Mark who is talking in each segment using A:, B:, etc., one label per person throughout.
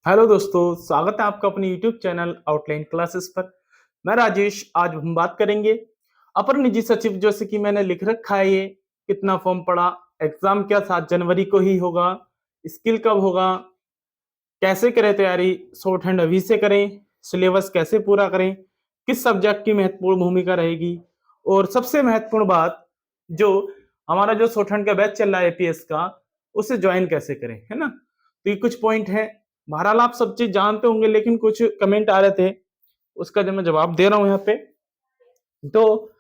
A: Hello दोस्तों, स्वागत है आपका अपने यूट्यूब चैनल आउटलाइन क्लासेस पर। मैं राजेश। आज हम बात करेंगे अपर निजी सचिव, जैसे कि मैंने लिख रखा है ये कितना फॉर्म पड़ा, एग्जाम क्या 7 जनवरी को ही होगा, स्किल कब होगा, कैसे करें तैयारी, शॉर्ट हैंड अभी से करें, सिलेबस कैसे पूरा करें, किस सब्जेक्ट की महत्वपूर्ण भूमिका रहेगी, और सबसे महत्वपूर्ण बात, जो हमारा जो शॉर्ट हैंड का बैच चल रहा है एपीएस का, उसे ज्वाइन कैसे करें, है ना। तो ये कुछ पॉइंट है। बहरहाल आप सब चीज जानते होंगे, लेकिन कुछ कमेंट आ रहे थे, उसका जब मैं जवाब दे रहा हूं यहाँ पे, तो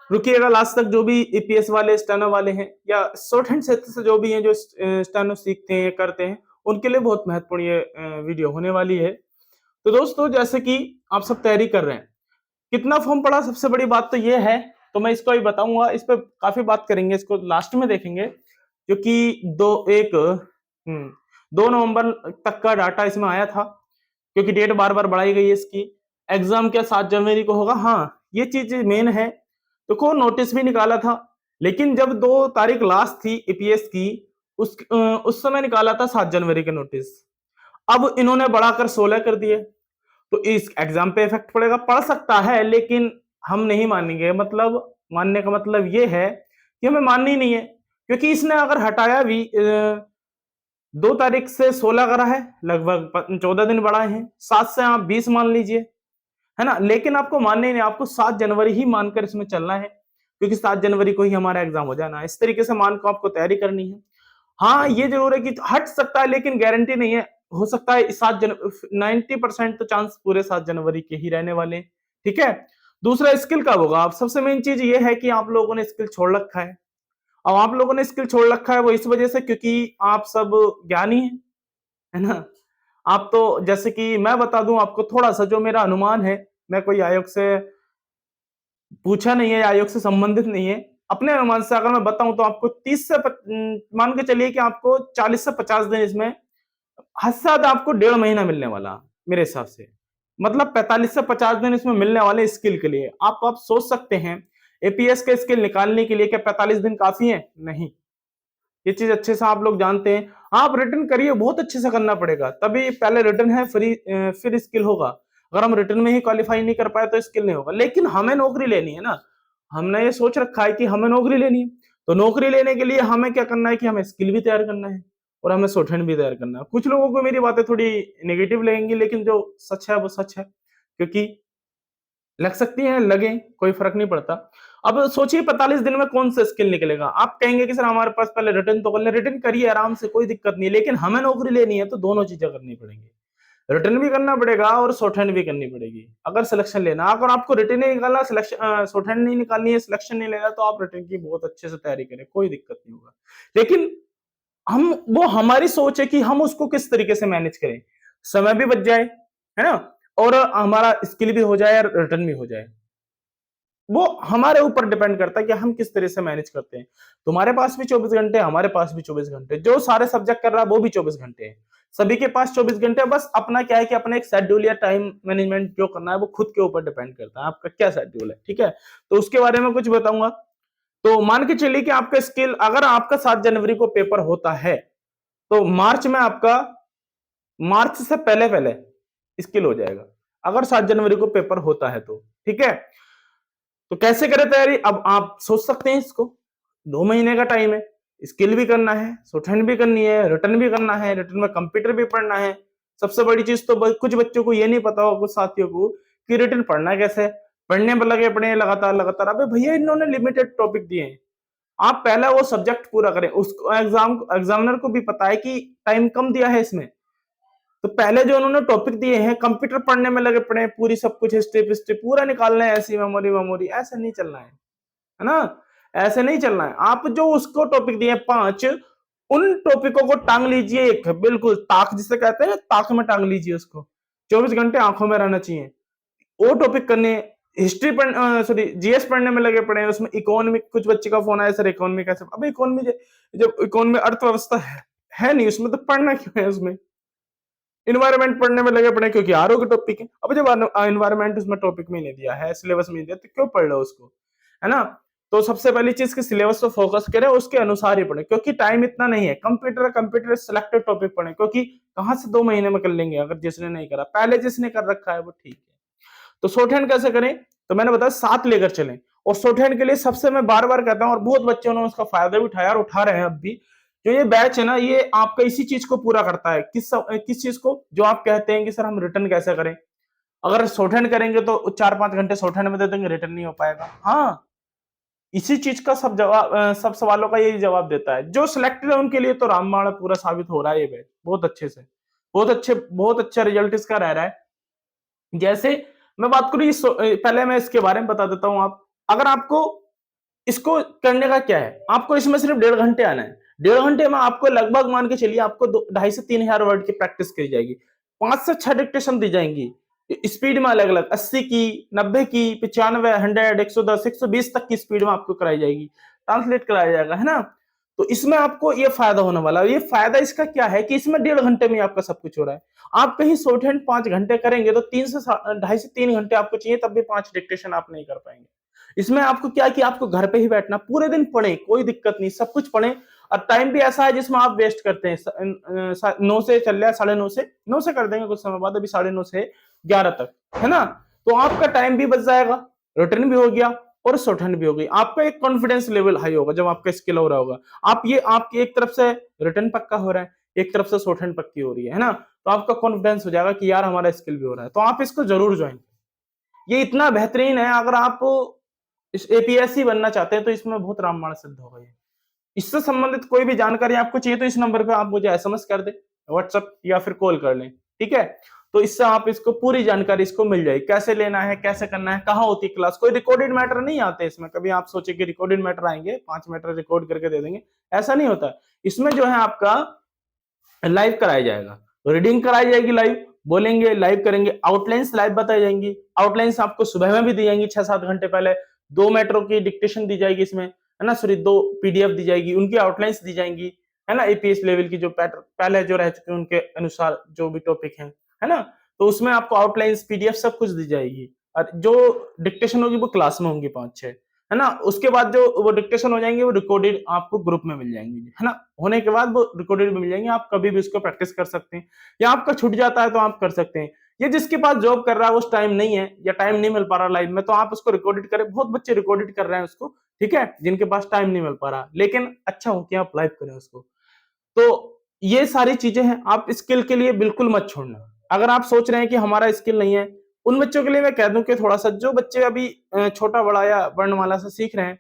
A: रुकिएगा लास्ट तक। जो भी एपीएस वाले, स्टेनो वाले हैं, या शॉर्ट हैंड क्षेत्र से जो भी हैं, जो स्टेनो सीखते हैं, करते हैं, उनके लिए बहुत महत्वपूर्ण ये वीडियो होने वाली है। तो दोस्तों, जैसे कि आप सब तैयारी कर रहे हैं, कितना फॉर्म पड़ा, सबसे बड़ी बात तो ये है। तो मैं इसको ही बताऊंगा, इस पर काफी बात करेंगे, इसको लास्ट में देखेंगे, क्योंकि 2 नवंबर तक का डाटा इसमें आया था, क्योंकि डेट बार बार बढ़ाई गई है इसकी। एग्जाम क्या 7 जनवरी को होगा, हाँ ये चीज मेन है। तो को नोटिस भी निकाला था, लेकिन जब 2 तारीख लास्ट थी एपीएस की, उस समय निकाला था 7 जनवरी के नोटिस। अब इन्होंने बढ़ाकर 16 कर दिए, तो इस एग्जाम पे इफेक्ट पड़ेगा, पड़ सकता है, लेकिन हम नहीं मानेंगे। मतलब मानने का मतलब ये है कि हमें माननी नहीं है, क्योंकि इसने अगर हटाया भी 2 तारीख से 16 करा है, लगभग 14 दिन बढ़ाए हैं, 7 से आप 20 मान लीजिए, है ना। लेकिन आपको मानने ही नहीं, आपको 7 जनवरी ही मानकर इसमें चलना है, क्योंकि 7 जनवरी को ही हमारा एग्जाम हो जाना है। इस तरीके से मान को आपको तैयारी करनी है। हाँ ये जरूर है कि हट सकता है, लेकिन गारंटी नहीं है। हो सकता है 90% तो चांस पूरे 7 जनवरी के ही रहने वाले हैं, ठीक है। दूसरा, स्किल कब होगा। अब सबसे मेन चीज ये है कि आप लोगों ने स्किल छोड़ रखा है। अब आप लोगों ने स्किल छोड़ रखा है वो इस वजह से, क्योंकि आप सब ज्ञानी हैं, है ना। आप तो, जैसे कि मैं बता दूं आपको थोड़ा सा जो मेरा अनुमान है, मैं कोई आयोग से पूछा नहीं है, आयोग से संबंधित नहीं है। अपने अनुमान से अगर मैं बताऊं तो आपको मान के चलिए कि आपको 40 से 50 दिन इसमें, हद से ज्यादा आपको 1.5 महीना मिलने वाला मेरे हिसाब से। मतलब 45 से 50 दिन इसमें मिलने वाले स्किल के लिए। आप सोच सकते हैं, एपीएस के स्किल निकालने के लिए क्या 45 दिन काफी है? नहीं। ये चीज अच्छे से आप लोग जानते हैं। आप रिटर्न करिए, बहुत अच्छे से करना पड़ेगा, तभी पहले रिटर्न है, फिर स्किल होगा। अगर हम रिटर्न में ही क्वालिफाई नहीं कर पाए तो स्किल नहीं होगा। लेकिन हमें नौकरी लेनी है ना, हमने ये सोच रखा है कि हमें नौकरी लेनी है। तो नौकरी लेने के लिए हमें क्या करना है कि हमें स्किल भी तैयार करना है, और हमें शॉर्टहैंड भी तैयार करना है। कुछ लोगों को मेरी बातें थोड़ी नेगेटिव लगेंगी, लेकिन जो सच है वो सच है, क्योंकि लग सकती है, लगे, कोई फर्क नहीं पड़ता। अब सोचिए 45 दिन में कौन सा स्किल निकलेगा। आप कहेंगे कि सर हमारे पास पहले रिटर्न तो कर ले, रिटर्न करिए आराम से, कोई दिक्कत नहीं है, लेकिन हमें नौकरी लेनी है तो दोनों चीजें करनी पड़ेंगी। रिटर्न भी करना पड़ेगा और शॉर्ट हैंड भी करनी पड़ेगी, अगर सिलेक्शन लेना। अगर आपको रिटर्न नहीं निकालना, सिलेक्शन शॉर्ट हैंड नहीं निकालनी है, सिलेक्शन नहीं लेना, तो आप रिटर्न की बहुत अच्छे से तैयारी करें, कोई दिक्कत नहीं होगा। लेकिन हम, वो हमारी सोच है कि हम उसको किस तरीके से मैनेज करें, समय भी बच जाए, है ना, और हमारा स्किल भी हो जाए और रिटर्न भी हो जाए। वो हमारे ऊपर डिपेंड करता है कि हम किस तरह से मैनेज करते हैं। तुम्हारे पास भी 24 घंटे, हमारे पास भी 24 घंटे, जो सारे सब्जेक्ट कर रहा है वो भी 24 घंटे है। सभी के पास 24 घंटे। बस अपना क्या है कि अपना एक शेड्यूल या टाइम मैनेजमेंट जो करना है वो खुद के ऊपर डिपेंड करता है, आपका क्या शेड्यूल है, ठीक है। तो उसके बारे में कुछ बताऊंगा। तो मान के चलिए कि आपका स्किल, अगर आपका 7 जनवरी को पेपर होता है, तो मार्च में आपका, मार्च से पहले पहले स्किल हो जाएगा, अगर 7 जनवरी को पेपर होता है तो, ठीक है। तो कैसे करें तैयारी, अब आप सोच सकते हैं इसको। 2 महीने का टाइम है, स्किल भी करना है, शॉर्टहैंड भी करनी है, रिटर्न भी करना है, रिटर्न में कंप्यूटर भी पढ़ना है। सबसे बड़ी चीज तो कुछ बच्चों को ये नहीं पता होगा, कुछ साथियों को, कि रिटर्न पढ़ना कैसे है। पढ़ने में लगे पड़े हैं लगातार लगातार। अबे भैया, इन्होंने लिमिटेड टॉपिक दिए हैं, आप पहला वो सब्जेक्ट पूरा करें। उसको एग्जामिनर को भी पता है कि टाइम कम दिया है इसमें, तो पहले जो उन्होंने टॉपिक दिए हैं, कंप्यूटर पढ़ने में लगे पड़े हैं, पूरी सब कुछ स्टेप स्टेप पूरा निकालना है, ऐसी मेमोरी मेमोरी ऐसे नहीं चलना है ना। ऐसे नहीं चलना है। आप जो उसको टॉपिक दिए 5, उन टॉपिकों को टांग लीजिए, एक बिल्कुल ताक जिसे कहते हैं, ताक में टांग लीजिए उसको। 24 घंटे आंखों में रहना चाहिए, वो टॉपिक करने। हिस्ट्री पढ़ सॉरी जीएस पढ़ने में लगे पड़े हैं, उसमें इकोनॉमिक, कुछ बच्चे का फोन आया, सर इकोनॉमी कैसे। अब इकोनॉमी, जब इकोनॉमी अर्थव्यवस्था है नहीं उसमें, तो पढ़ना क्यों है उसमें। इन्वायरमेंट पढ़ने में लगे पड़े क्योंकि आरओ के टॉपिक है। अब जब इन्वायरमेंट उसमें टॉपिक में नहीं दिया है, सिलेबस में नहीं दिया, तो क्यों पढ़ लो उसको, है ना। तो सबसे पहली चीज कि सिलेबस पे फोकस करें, उसके अनुसार ही पढ़ें, क्योंकि टाइम इतना नहीं है। कंप्यूटर सिलेक्टेड टॉपिक पढ़ें, क्योंकि कहां से 2 महीने में कर लेंगे अगर जिसने नहीं करा। पहले जिसने कर रखा है वो ठीक है। तो शॉर्ट हैंड कैसे करें, तो मैंने बताया 7 लेकर चलें। और शॉर्ट हैंड के लिए सबसे मैं बार बार कहता हूं, और बहुत बच्चों ने उसका फायदा भी उठाया और उठा रहे हैं अब भी, जो ये बैच है ना, ये आपका इसी चीज को पूरा करता है। किस चीज को, जो आप कहते हैं कि सर हम रिटर्न कैसे करें। अगर शॉर्ट हैंड करेंगे तो 4-5 घंटे शॉर्ट हैंड में दे देंगे, रिटर्न नहीं हो पाएगा। हाँ, इसी चीज का सब सवालों का यही जवाब देता है। जो सिलेक्टेड है उनके लिए तो रामबाण पूरा साबित हो रहा है ये बैच, बहुत अच्छे से, बहुत अच्छा रिजल्ट इसका रह रहा है। जैसे मैं बात करूं पहले मैं इसके बारे में बता देता हूं। आप अगर आपको इसको करने का क्या है, आपको इसमें सिर्फ 1.5 घंटे आना है। 1.5 घंटे में आपको लगभग मान के चलिए आपको 2,500 से 3,000 वर्ड की प्रैक्टिस करी जाएगी। 5 से 6 डिक्टेशन दी जाएंगी स्पीड में, अलग अलग 80 की, 90 की, 95, 100, 110, 120 तक की स्पीड में आपको कराई जाएगी, ट्रांसलेट कराया जाएगा, है ना। तो इसमें आपको ये फायदा होने वाला है। ये फायदा इसका क्या है कि इसमें 1.5 घंटे में आपका सब कुछ हो रहा है। आप कहीं शॉर्ट हैंड 5 घंटे करेंगे तो 2.5 से 3 घंटे आपको चाहिए, तब भी 5 डिक्टेशन आप नहीं कर पाएंगे। इसमें आपको क्या है कि आपको घर पे ही बैठना, पूरे दिन पढ़ें, कोई दिक्कत नहीं, सब कुछ पढ़ें। और टाइम भी ऐसा है जिसमें आप वेस्ट करते हैं। 9 से चल रहा है, 9:30 से कर देंगे कुछ समय बाद, अभी 9:30 से 11 तक, है ना। तो आपका टाइम भी बच जाएगा, रिटर्न भी हो गया और शॉर्ट हैंड भी हो गई। आपका एक कॉन्फिडेंस लेवल हाई होगा जब आपका स्किल हो रहा होगा। आपकी एक तरफ से रिटर्न पक्का हो रहा है, एक तरफ से शॉर्ट हैंड पक्की हो रही है ना। तो आपका कॉन्फिडेंस हो जाएगा कि यार हमारा स्किल भी हो रहा है। तो आप इसको जरूर ज्वाइन, ये इतना बेहतरीन है। अगर आप इस एपीएससी बनना चाहते हैं तो इसमें बहुत रामबाण सिद्ध होगा ये। इससे संबंधित कोई भी जानकारी आपको चाहिए तो इस नंबर पे आप मुझे एसएमएस कर दें, व्हाट्सएप या फिर कॉल कर लें, ठीक है। तो इससे आप इसको पूरी जानकारी इसको मिल जाएगी, कैसे लेना है, कैसे करना है, कहाँ होती है क्लास। कोई रिकॉर्डेड मैटर नहीं आते इसमें, कभी आप सोचे कि रिकॉर्डेड मैटर आएंगे 5 मैटर रिकॉर्ड करके दे देंगे, ऐसा नहीं होता। इसमें जो है आपका लाइव कराया जाएगा, रीडिंग कराई जाएगी, लाइव बोलेंगे, लाइव करेंगे, आउटलाइंस लाइव बताई जाएंगी। आउटलाइंस आपको सुबह में भी दी जाएंगी 6-7 घंटे पहले। 2 मेट्रो की डिक्टेशन दी जाएगी इसमें, है ना, सॉरी 2 पीडीएफ दी जाएगी, उनकी आउटलाइंस दी जाएंगी, है ना, एपीएस लेवल की जो पैटर्न पहले जो रह चुके हैं उनके अनुसार जो भी टॉपिक है ना। तो उसमें आपको आउटलाइंस पीडीएफ सब कुछ दी जाएगी। और जो डिक्टेशन होगी वो क्लास में होंगी 5-6, है ना। उसके बाद जो वो डिक्टेशन हो जाएंगे वो रिकॉर्डेड आपको ग्रुप में मिल जाएंगे, है ना। होने के बाद वो रिकॉर्डेड में मिल जाएंगे, आप कभी भी उसको प्रैक्टिस कर सकते हैं, या आपका छूट जाता है तो आप कर सकते हैं। ये जिसके पास जॉब कर रहा है उस टाइम नहीं है या टाइम नहीं मिल पा रहा लाइव में, तो आप उसको रिकॉर्डेड करें। बहुत बच्चे रिकॉर्डेड कर रहे हैं उसको, ठीक है, जिनके पास टाइम नहीं मिल पा रहा, लेकिन अच्छा हो कि आप लाइव करें उसको। तो ये सारी चीजें हैं, आप स्किल के लिए बिल्कुल मत छोड़ना। अगर आप सोच रहे हैं कि हमारा स्किल नहीं है, उन बच्चों के लिए मैं कह दूं कि थोड़ा सा, जो बच्चे अभी छोटा बड़ा या वर्णमाला से सीख रहे हैं,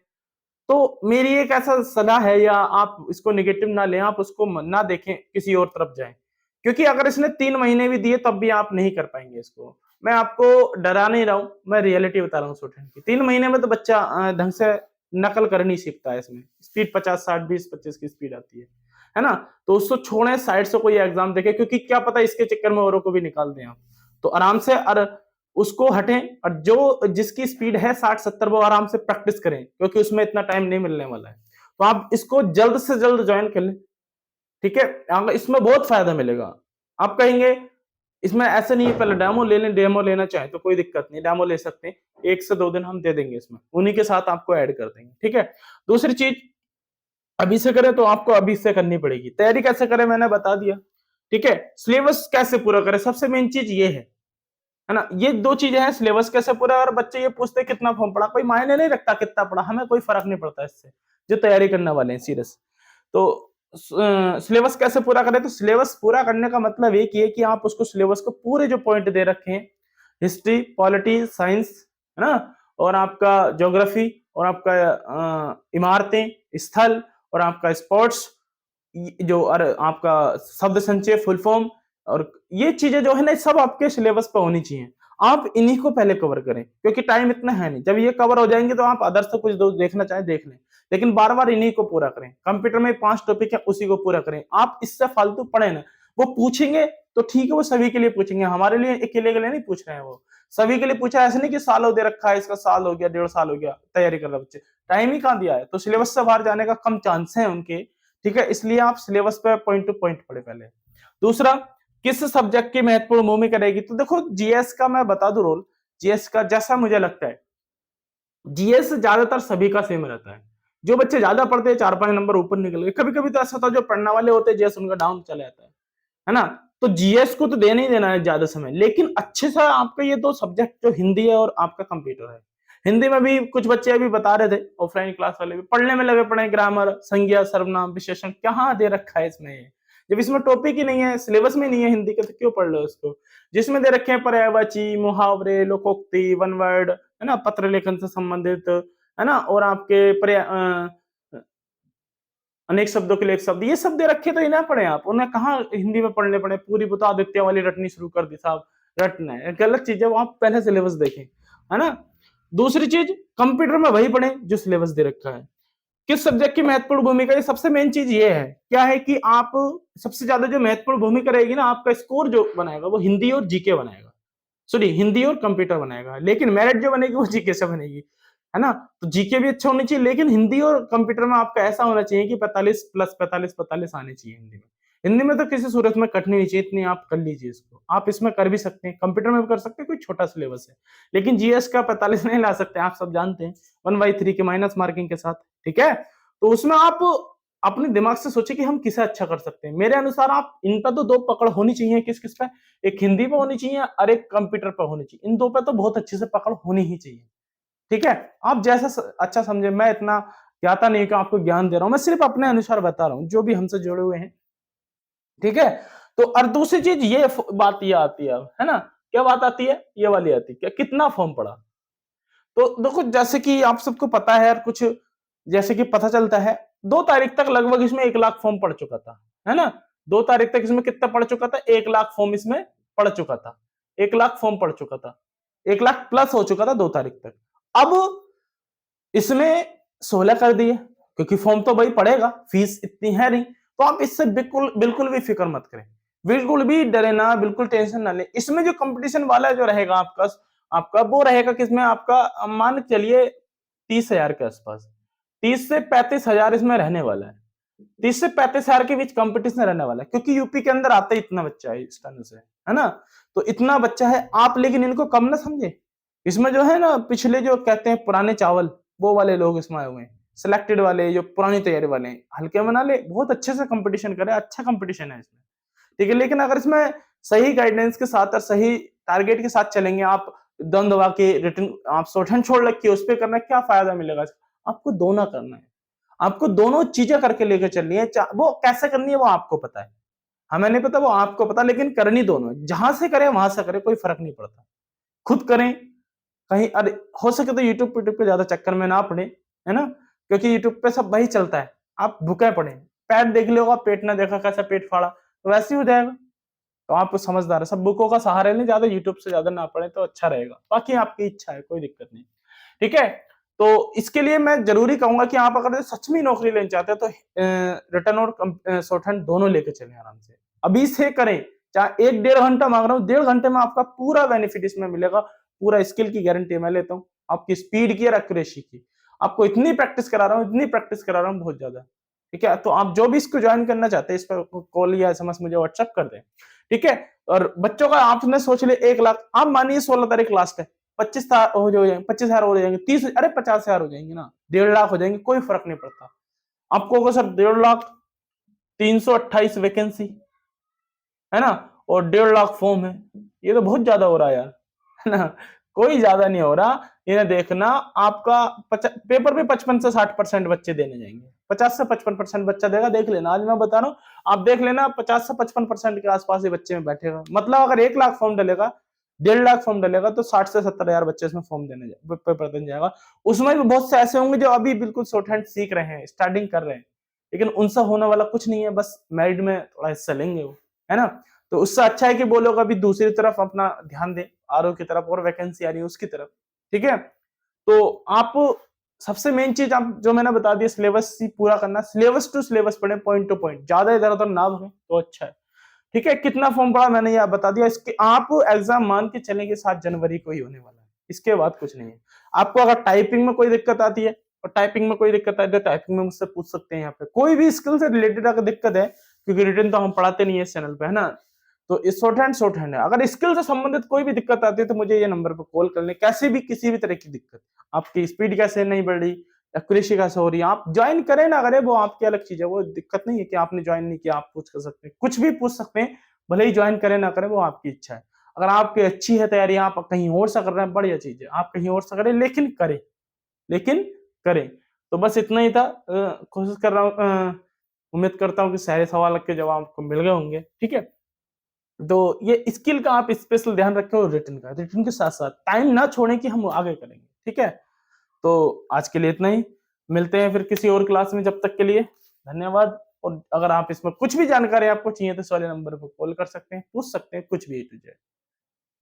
A: तो मेरी एक ऐसा सलाह है, या आप इसको नेगेटिव ना लें, आप उसको ना देखें, किसी और तरफ जाएं। क्योंकि अगर इसने 3 महीने भी दिए तब भी आप नहीं कर पाएंगे इसको। मैं आपको डरा नहीं रहा हूं, मैं रियलिटी बता रहा हूँ स्टूडेंट की। 3 महीने में तो बच्चा ढंग से नकल कर नहीं सीखता है। इसमें स्पीड 50, 60, 20, 25 की स्पीड आती है ना। तो उसको छोड़ें, साइड से कोई एग्जाम देखे, क्योंकि क्या पता इसके चक्कर में औरों को भी निकाल दें आप। तो आराम से और उसको हटें, और जो जिसकी स्पीड है 60-70 वो आराम से प्रैक्टिस करें, क्योंकि उसमें इतना टाइम नहीं मिलने वाला है। तो आप इसको जल्द से जल्द ज्वाइन कर लें, ठीक है। इसमें बहुत फायदा मिलेगा। आप कहेंगे इसमें ऐसे नहीं है, पहले डेमो ले लें, डेमो लेना चाहें तो कोई दिक्कत नहीं, डेमो ले सकते हैं। 1 से 2 दिन हम दे देंगे, इसमें उन्हीं के साथ आपको ऐड कर देंगे, ठीक है। दूसरी चीज, अभी से करें तो आपको अभी से करनी पड़ेगी। तैयारी कैसे करें मैंने बता दिया, ठीक है। सिलेबस कैसे पूरा करें, सबसे मेन चीज ये है ना। ये 2 चीजें हैं, सिलेबस कैसे पूरा। और बच्चे ये पूछते हैं कितना फॉर्म पढ़ा, कोई मायने नहीं रखता कितना पढ़ा, हमें कोई फर्क नहीं पड़ता इससे, जो तैयारी करने वाले हैं सीरियस। तो सिलेबस कैसे पूरा करें, तो सिलेबस पूरा करने का मतलब एक ही है कि आप उसको सिलेबस को पूरे जो पॉइंट दे रखे हैं, हिस्ट्री, पॉलिटी, साइंस, है ना, और आपका ज्योग्राफी, और आपका इमारतें, स्थल, और आपका स्पोर्ट्स, जो और आपका शब्द संचय, फुल फॉर्म, और ये चीजें जो है ना सब आपके सिलेबस पे होनी चाहिए। आप इन्हीं को पहले कवर करें, क्योंकि टाइम इतना है नहीं। जब ये कवर हो जाएंगे तो आप अदर्स से कुछ देखना चाहे देख लें, लेकिन बार बार इन्हीं को पूरा करें। कंप्यूटर में 5 टॉपिक है, उसी को पूरा करें। आप इससे फालतू पढ़े ना, वो पूछेंगे तो ठीक है, वो सभी के लिए पूछेंगे, हमारे लिए अकेले के लिए नहीं पूछ रहे हैं, वो सभी के लिए पूछा। ऐसे नहीं कि साल हो दे रखा है, इसका साल हो गया, 1.5 साल हो गया तैयारी कर रहे बच्चे, टाइम ही कहाँ दिया है। तो सिलेबस से बाहर जाने का कम चांस है उनके, ठीक है। इसलिए आप सिलेबस पे पॉइंट टू पॉइंट पढ़े पहले। दूसरा, किस सब्जेक्ट की महत्वपूर्ण भूमिका रहेगी, तो देखो जीएस का मैं बता दूं रोल। जीएस का जैसा मुझे लगता है जीएस ज्यादातर सभी का सेम रहता है। जो बच्चे ज्यादा पढ़ते हैं 4-5 नंबर ऊपर निकल गए। कभी-कभी तो ऐसा होता है जो पढ़ने वाले होते हैं जीएस उनका डाउन चला जाता है ना? तो जीएस को तो देना ही देना है ज्यादा समय, लेकिन अच्छे से आपका ये 2 सब्जेक्ट जो हिंदी है और आपका कंप्यूटर है। हिंदी में भी कुछ बच्चे अभी बता रहे थे ऑफलाइन क्लास वाले भी पढ़ने में लगे पड़े हैं, ग्रामर, संज्ञा, सर्वनाम, विशेषण कहाँ दे रखा है इसमें ये? जब इसमें टॉपिक ही नहीं है, सिलेबस में नहीं है हिंदी का तो क्यों पढ़ लो इसको? जिसमें दे रखे हैं पर्यायवाची, मुहावरे, लोकोक्ति, वन वर्ड, है ना? पत्र लेखन से संबंधित, है ना? और आपके अनेक शब्दों के लिए एक शब्द, ये सब दे रखे तो ये ना पढ़े आप, उन्हें कहाँ हिंदी में पढ़ने पड़े, पूरी बुता आदित्य वाली रटनी शुरू कर दी साहब, रटना है, गलत चीज है वो, आप पहले सिलेबस देखें, है ना? दूसरी चीज, कंप्यूटर में वही पढ़ें जो सिलेबस दे रखा है। किस सब्जेक्ट की महत्वपूर्ण भूमिका, ये सबसे मेन चीज ये है, क्या है कि आप सबसे ज्यादा जो महत्वपूर्ण भूमिका रहेगी ना, आपका स्कोर जो बनाएगा वो हिंदी और जीके बनाएगा, सॉरी हिंदी और कंप्यूटर बनाएगा, लेकिन मेरिट जो बनेगी वो जीके से बनेगी, है ना? तो जीके भी अच्छा होनी चाहिए, लेकिन हिंदी और कंप्यूटर में आपका ऐसा होना चाहिए कि 45 प्लस 45 आने चाहिए हिंदी में। हिंदी में तो किसी सूरत में कटनी नहीं चाहिए, इतनी आप कर लीजिए इसको, आप इसमें कर भी सकते हैं, कंप्यूटर में भी कर सकते हैं, कोई छोटा सिलेबस है, लेकिन जीएस का 45 नहीं ला सकते, आप सब जानते हैं, 1/3 के माइनस मार्किंग के साथ, ठीक है? तो उसमें आप अपने दिमाग से सोचे कि हम किसे अच्छा कर सकते हैं। मेरे अनुसार आप इनका तो 2 पकड़ होनी चाहिए, किस किस पे, एक हिंदी पे होनी चाहिए और एक कंप्यूटर पे होनी चाहिए, इन 2 पे तो बहुत अच्छे से पकड़ होनी ही चाहिए, ठीक है? आप जैसा अच्छा समझे, मैं इतना ज्ञाता नहीं कि आपको ज्ञान दे रहा हूं, मैं सिर्फ अपने अनुसार बता रहा हूं जो भी हमसे जुड़े हुए हैं, ठीक है? तो और दूसरी चीज ये बात ये आती है अब, है ना? क्या बात आती है, ये वाली आती है, क्या कितना फॉर्म पड़ा। तो देखो जैसे कि आप सबको पता है, और कुछ जैसे कि पता चलता है 2 तारीख तक लगभग इसमें 1 लाख फॉर्म पड़ चुका था, है ना? 2 तारीख तक इसमें कितना पड़ चुका था, 1 लाख फॉर्म इसमें पड़ चुका था, 1 लाख फॉर्म पड़ चुका था, 1 लाख प्लस हो चुका था 2 तारीख तक। अब इसमें 16 कर दिए, क्योंकि फॉर्म तो भाई पड़ेगा, फीस इतनी है नहीं, तो आप इससे बिल्कुल बिल्कुल भी फिक्र मत करें, बिल्कुल भी डरे ना, बिल्कुल टेंशन ना लें। इसमें जो कंपटीशन वाला जो रहेगा आपका आपका वो रहेगा किसमें, आपका मान के चलिए 30,000 के आसपास, 30 से 35,000 इसमें रहने वाला है, 30 से 35,000 के बीच कंपटीशन रहने वाला है, क्योंकि यूपी के अंदर आता ही इतना बच्चा है इस टर्न से, है ना? तो इतना बच्चा है आप, लेकिन इनको कम ना समझे, इसमें जो है ना पिछले जो कहते हैं पुराने चावल, वो वाले लोग इसमें आए हुए हैं, सिलेक्टेड वाले जो पुरानी तैयारी वाले हैं, हल्के में ना ले, बहुत अच्छे से कंपटीशन करे, अच्छा कंपटीशन है इसमें, ठीक है? लेकिन अगर इसमें सही गाइडेंस के साथ और सही टारगेट के साथ चलेंगे आप, दम दबा के रिटर्न आप शॉर्टहैंड छोड़ रखिए, उस पे करना, क्या फायदा मिलेगा? आपको दोनों करना है, आपको दोनों चीजें करके लेके चलनी है, वो कैसे करनी है वो आपको पता है, हमें नहीं पता, वो आपको पता, लेकिन करनी दोनों है, जहां से करें वहां से करें, कोई फर्क नहीं पड़ता, खुद करें, कहीं अरे हो सके तो यूट्यूब पे ज्यादा चक्कर में ना पड़े, है ना? क्योंकि यूट्यूब पे सब वही चलता है, आप भूखे पड़े, पेट देख लियोगा, पेट ना देखा कैसा पेट फाड़ा, तो वैसे ही हो जाएगा। तो आप समझदार है, सब बुकों का सहारा लें, ज्यादा यूट्यूब से ज्यादा ना पढ़े तो अच्छा रहेगा, बाकी आपकी इच्छा है, कोई दिक्कत नहीं, ठीक है? तो इसके लिए मैं जरूरी कहूंगा कि आप अगर सच में नौकरी लेना चाहते हैं तो रिटर्न और शॉर्ट हैंड दोनों लेके चलें आराम से, अभी से करें, चाहे 1-1.5 घंटा मांग रहा हूँ, 1.5 घंटे में आपका पूरा बेनिफिट इसमें मिलेगा, पूरा स्किल की गारंटी मैं लेता हूँ, आपकी स्पीड की और एक्यूरेसी की, आपको इतनी प्रैक्टिस करा रहा हूँ, इतनी प्रैक्टिस करा रहा हूँ, बहुत ज्यादा, ठीक है? तो आप जो भी इसको ज्वाइन करना चाहते हैं, इस पर कॉल या एसएमएस मुझे व्हाट्सएप कर दें, ठीक है? और बच्चों का आपने सोच लिया 1 लाख, आप मानिए 16 तारीख लास्ट है, 25,000 हो जाएंगे, 25,000 हो जाएंगे, 30, अरे 50,000 हो जाएंगे ना, 1.5 लाख हो जाएंगे, कोई फर्क नहीं पड़ता आपको, अगर सर 1.5 लाख, 328 वैकेंसी, है ना? और 1.5 लाख फॉर्म है, ये तो बहुत ज्यादा हो रहा है यार, है ना? कोई ज्यादा नहीं हो रहा, इन्हें देखना, आपका पेपर पे 55 से 60% बच्चे देने जाएंगे, 50 से 55% बच्चा देगा, देख लेना, आज मैं बता रहा हूँ, आप देख लेना 50 से 55% के आसपास ही बच्चे में बैठेगा, मतलब अगर 1 लाख फॉर्म डलेगा, 1.5 लाख फॉर्म डलेगा, तो 60 से 70,000 बच्चे इसमें फॉर्म पेपर देने जाएगा। उसमें भी बहुत से ऐसे होंगे जो अभी बिल्कुल शॉर्ट हैंड सीख रहे हैं, स्टार्टिंग कर रहे हैं, लेकिन उनसे होने वाला कुछ नहीं है, बस मेरिट में थोड़ा हिस्सा लेंगे वो, है ना? तो उससे अच्छा है कि वो लोग अभी दूसरी तरफ अपना ध्यान दें, आरओ की तरफ, और वैकेंसी आ रही है उसकी तरफ, ठीक है? तो आप सबसे मेन चीज आप जो मैंने बता दिया, सिलेबस ही पूरा करना, सिलेबस टू सिलेबस पढ़े, पॉइंट टू पॉइंट, ज्यादा इधर उधर ना भागे तो अच्छा है, ठीक है? कितना फॉर्म पड़ा मैंने यह बता दिया, इसके आप एग्जाम मान के चलेंगे 7 जनवरी को ही होने वाला है, इसके बाद कुछ नहीं है। आपको अगर टाइपिंग में कोई दिक्कत आती है, और टाइपिंग में कोई दिक्कत आती है, तो टाइपिंग में मुझसे पूछ सकते हैं, यहाँ पे कोई भी स्किल से रिलेटेड अगर दिक्कत है, क्योंकि रिटर्न तो हम पढ़ाते नहीं है इस चैनल पे, है ना? तो इस शॉर्ट हैंड है। अगर स्किल से संबंधित कोई भी दिक्कत आती है तो मुझे ये नंबर पर कॉल कर लें, कैसे भी किसी भी तरह की दिक्कत, आपकी स्पीड कैसे नहीं बढ़ रही, एक्यूरेसी कैसे हो रही है, आप ज्वाइन करें ना करें वो आपकी अलग चीज है, वो दिक्कत नहीं है कि आपने ज्वाइन नहीं किया, आप पूछ कर सकते हैं, कुछ भी पूछ सकते हैं, भले ही ज्वाइन करें ना करें वो आपकी इच्छा है। अगर आपकी अच्छी है तैयारी, आप कहीं और से कर रहे हैं, बढ़िया चीज है, आप कहीं और से करें लेकिन करें, लेकिन करें। तो बस इतना ही था, कोशिश कर रहा हूँ, उम्मीद करता हूँ कि सारे सवाल के जवाब आपको मिल गए होंगे, ठीक है। तो ये स्किल का आप स्पेशल ध्यान रखें और रिटन के साथ साथ टाइम ना छोड़ें कि हम आगे करेंगे, ठीक है। तो आज के लिए इतना ही, मिलते हैं फिर किसी और क्लास में, जब तक के लिए धन्यवाद। और अगर आप इसमें कुछ भी जानकारी आपको चाहिए तो इस वाले नंबर पर कॉल कर सकते हैं, पूछ सकते हैं कुछ भी A to Z।